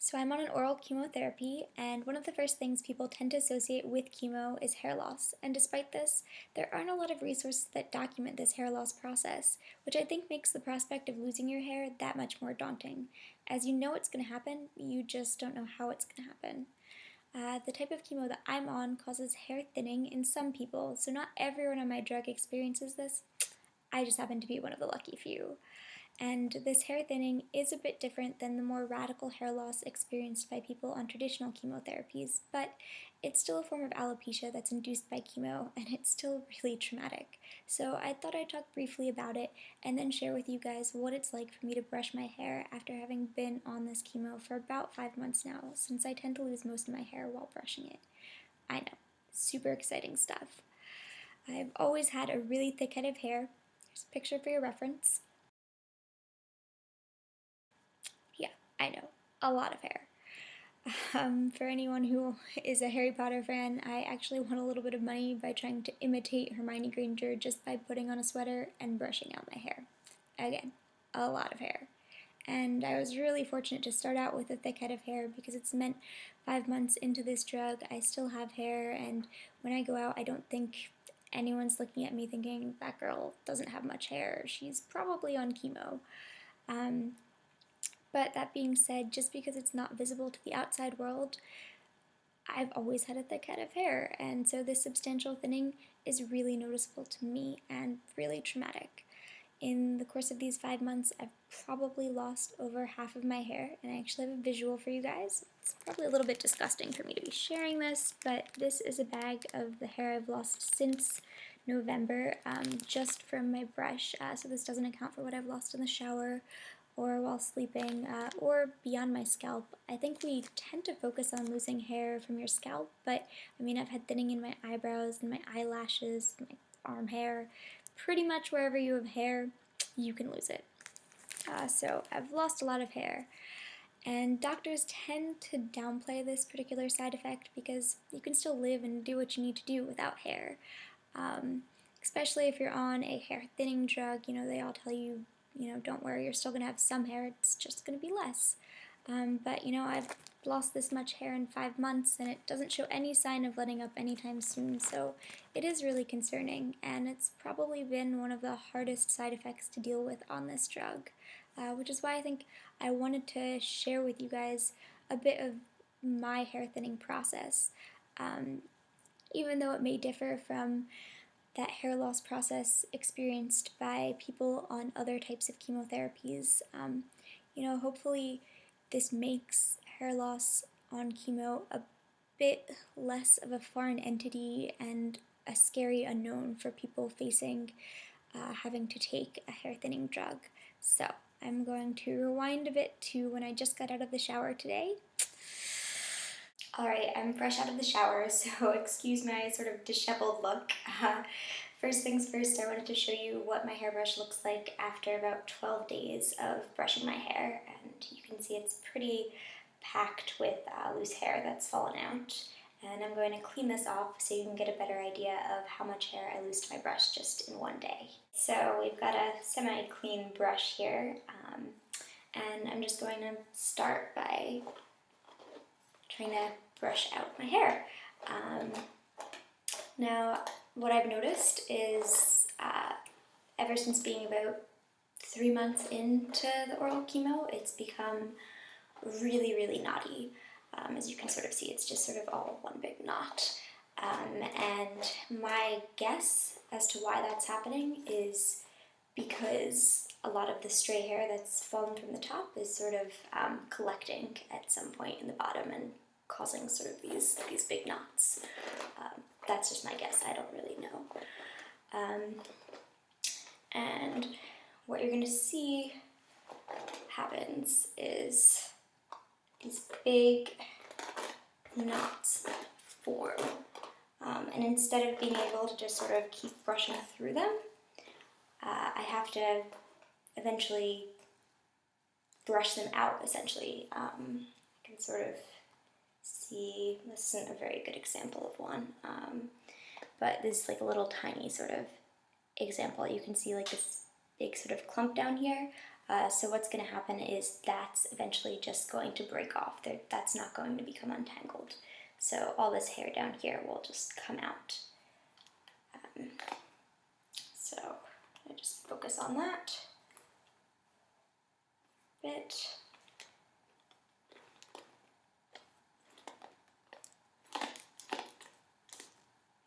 So I'm on an oral chemotherapy, and one of the first things people tend to associate with chemo is hair loss. And despite this, there aren't a lot of resources that document this hair loss process, which I think makes the prospect of losing your hair that much more daunting. As you know it's going to happen, you just don't know how it's going to happen. The type of chemo that I'm on causes hair thinning in some people, so not everyone on my drug experiences this. I just happen to be one of the lucky few. And this hair thinning is a bit different than the more radical hair loss experienced by people on traditional chemotherapies, but it's still a form of alopecia that's induced by chemo, and it's still really traumatic. So I thought I'd talk briefly about it and then share with you guys what it's like for me to brush my hair after having been on this chemo for about 5 months now, since I tend to lose most of my hair while brushing it. I know, super exciting stuff. I've always had a really thick head of hair. Here's a picture for your reference. Yeah, I know, a lot of hair. For anyone who is a Harry Potter fan, I actually won a little bit of money by trying to imitate Hermione Granger just by putting on a sweater and brushing out my hair. Again, a lot of hair. And I was really fortunate to start out with a thick head of hair because it's meant 5 months into this drug, I still have hair, and when I go out, I don't think anyone's looking at me thinking, that girl doesn't have much hair. She's probably on chemo. But that being said, just because it's not visible to the outside world, I've always had a thick head of hair, and so this substantial thinning is really noticeable to me and really traumatic. In the course of these 5 months, I've probably lost over half of my hair, and I actually have a visual for you guys. It's probably a little bit disgusting for me to be sharing this, but this is a bag of the hair I've lost since November, just from my brush, so this doesn't account for what I've lost in the shower or while sleeping, or beyond my scalp. I think we tend to focus on losing hair from your scalp, but I mean, I've had thinning in my eyebrows and my eyelashes, my arm hair. Pretty much wherever you have hair, you can lose it. So I've lost a lot of hair. And doctors tend to downplay this particular side effect because you can still live and do what you need to do without hair. Especially if you're on a hair thinning drug, they all tell you, don't worry, you're still going to have some hair, it's just going to be less. But I've lost this much hair in 5 months, and it doesn't show any sign of letting up anytime soon, so it is really concerning, and it's probably been one of the hardest side effects to deal with on this drug, which is why I think I wanted to share with you guys a bit of my hair thinning process. Even though it may differ from that hair loss process experienced by people on other types of chemotherapies, hopefully this makes hair loss on chemo a bit less of a foreign entity and a scary unknown for people facing having to take a hair thinning drug. So I'm going to rewind a bit to when I just got out of the shower today. Alright, I'm fresh out of the shower, so excuse my sort of disheveled look. First things first, I wanted to show you what my hairbrush looks like after about 12 days of brushing my hair, and you can see it's pretty packed with loose hair that's fallen out. And I'm going to clean this off so you can get a better idea of how much hair I lose to my brush just in one day. So we've got a semi-clean brush here, and I'm just going to start by trying to brush out my hair. Now, what I've noticed is ever since being about 3 months into the oral chemo, it's become really, really knotty. As you can sort of see, it's just sort of all one big knot. And my guess as to why that's happening is because a lot of the stray hair that's fallen from the top is sort of collecting at some point in the bottom and causing sort of these big knots. That's just my guess, I don't really know. And what you're going to see happens is these big knots form. And instead of being able to just sort of keep brushing through them, I have to eventually brush them out, essentially. I can sort of see, this isn't a very good example of one, but this is like a little tiny sort of example. You can see like this big sort of clump down here. So what's going to happen is that's eventually just going to break off. That's not going to become untangled. So all this hair down here will just come out. So I just focus on that bit.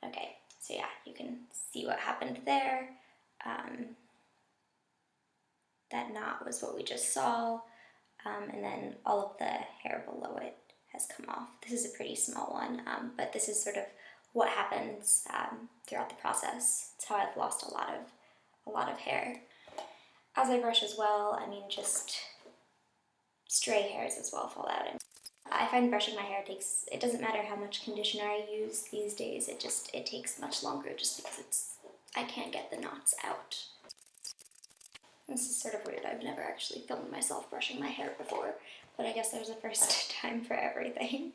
Okay, so yeah, you can see what happened there. That knot was what we just saw, and then all of the hair below it has come off. This is a pretty small one, but this is sort of what happens throughout the process. It's how I've lost a lot of hair. As I brush as well, I mean, just stray hairs as well fall out. I find brushing my hair it doesn't matter how much conditioner I use these days, it takes much longer just because I can't get the knots out. This is sort of weird. I've never actually filmed myself brushing my hair before, but I guess there's a first time for everything.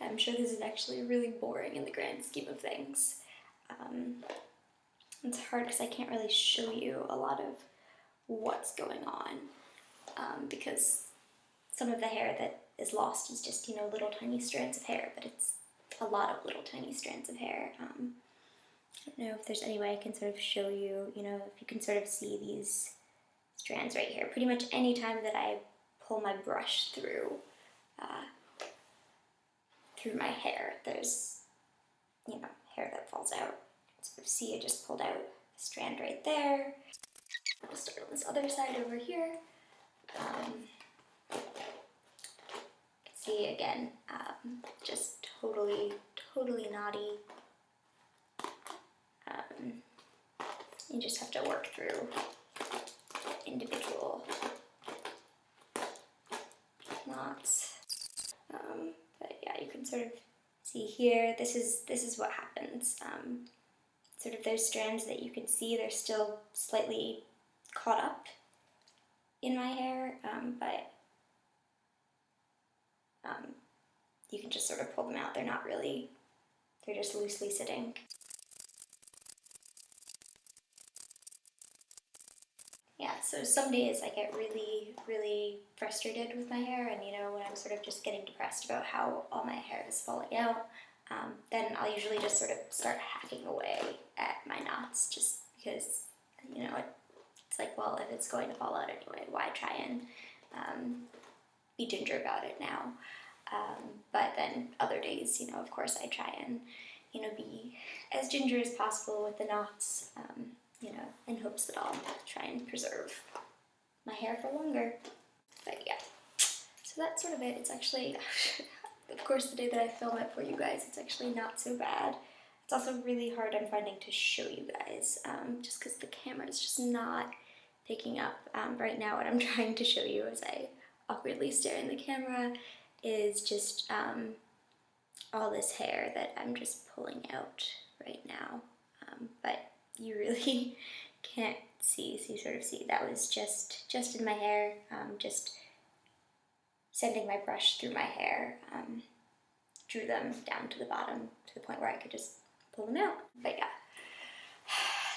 I'm sure this is actually really boring in the grand scheme of things. It's hard because I can't really show you a lot of what's going on, because some of the hair that is lost is just, you know, little tiny strands of hair, but it's a lot of little tiny strands of hair. I don't know if there's any way I can sort of show you, you know, if you can sort of see these strands right here. Pretty much any time that I pull my brush through my hair, there's, you know, hair that falls out. So see, I just pulled out a strand right there. I'll start on this other side over here. See again, just totally knotty. You just have to work through individual knots. But yeah, you can sort of see here, this is what happens. Sort of those strands that you can see, they're still slightly caught up in my hair, but you can just sort of pull them out. They're not really, they're just loosely sitting. Yeah, so some days I get really frustrated with my hair, and you know, when I'm sort of just getting depressed about how all my hair is falling out, then I'll usually just sort of start hacking away at my knots, just because, you know, it's like, well, if it's going to fall out anyway, why try and be ginger about it now? But then other days, you know, of course I try and, you know, be as ginger as possible with the knots, you know, in hopes that I'll try and preserve my hair for longer. But yeah, so that's sort of it. It's actually, of course, the day that I film it for you guys, it's actually not so bad. It's also really hard, I'm finding, to show you guys, just because the camera is just not picking up. Right now what I'm trying to show you as I awkwardly stare in the camera is just all this hair that I'm just pulling out right now. But you really can't see, so you sort of see that was just in my hair, just sending my brush through my hair, drew them down to the bottom to the point where I could just pull them out. But yeah,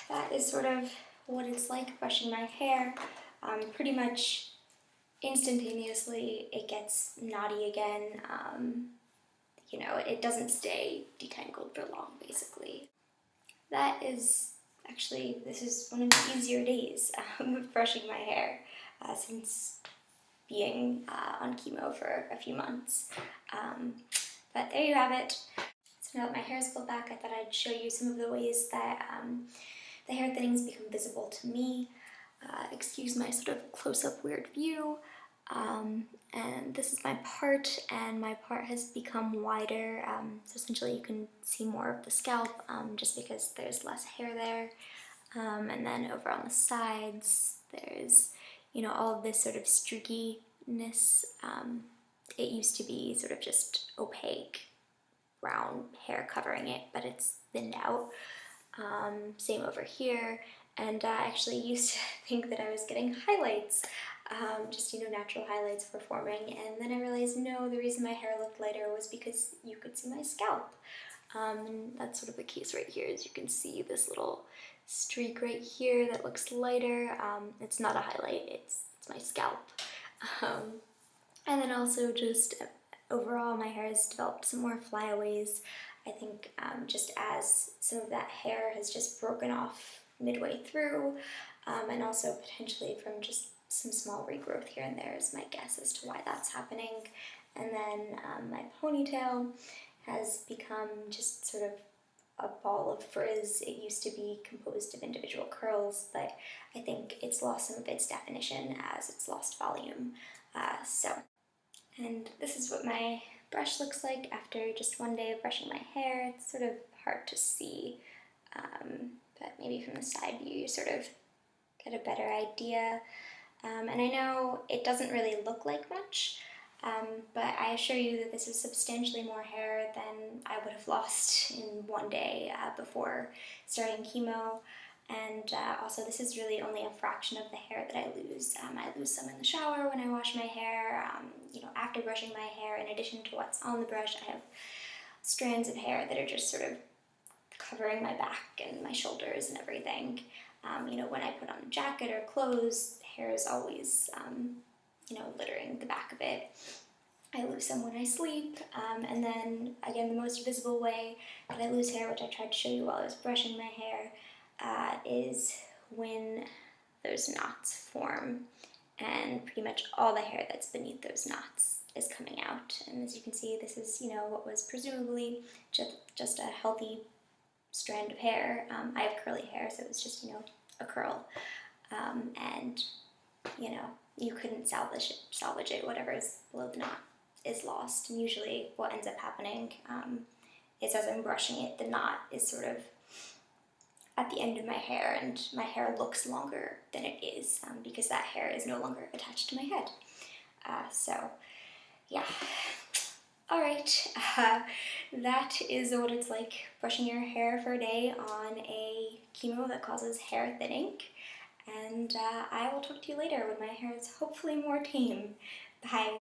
that is sort of what it's like brushing my hair. Pretty much instantaneously it gets knotty again. You know, it doesn't stay detangled for long, basically. That is actually, this is one of the easier days of brushing my hair since being on chemo for a few months. But there you have it. So now that my hair is pulled back, I thought I'd show you some of the ways that the hair thinnings become visible to me. Excuse my sort of close-up weird view. And this is my part, and my part has become wider, so essentially you can see more of the scalp, just because there's less hair there. And then over on the sides, there's, you know, all of this sort of streakiness. It used to be sort of just opaque brown hair covering it, but it's thinned out. Same over here, and I actually used to think that I was getting highlights, just, you know, natural highlights for forming, and then I realized, no, the reason my hair looked lighter was because you could see my scalp. And that's sort of the case right here, as you can see this little streak right here that looks lighter. It's not a highlight, it's my scalp. Um, and then also just overall my hair has developed some more flyaways. I think just as some of that hair has just broken off midway through, and also potentially from just some small regrowth here and there is my guess as to why that's happening. And then my ponytail has become just sort of a ball of frizz. It used to be composed of individual curls, but I think it's lost some of its definition as it's lost volume. And this is what my brush looks like after just one day of brushing my hair. It's sort of hard to see, but maybe from the side view you sort of get a better idea. And I know it doesn't really look like much, but I assure you that this is substantially more hair than I would have lost in one day before starting chemo. And also this is really only a fraction of the hair that I lose. I lose some in the shower when I wash my hair, after brushing my hair. In addition to what's on the brush, I have strands of hair that are just sort of covering my back and my shoulders and everything. When I put on a jacket or clothes, hair is always, littering the back of it. I lose some when I sleep, and then again the most visible way that I lose hair, which I tried to show you while I was brushing my hair, is when those knots form, and pretty much all the hair that's beneath those knots is coming out. And as you can see, this is what was presumably just a healthy strand of hair. I have curly hair, so it was just a curl, and you couldn't salvage it. Whatever is below the knot is lost. And usually what ends up happening is as I'm brushing it, the knot is sort of at the end of my hair, and my hair looks longer than it is because that hair is no longer attached to my head. So yeah. Alright, that is what it's like brushing your hair for a day on a chemo that causes hair thinning. And I will talk to you later when my hair is hopefully more tame. Bye.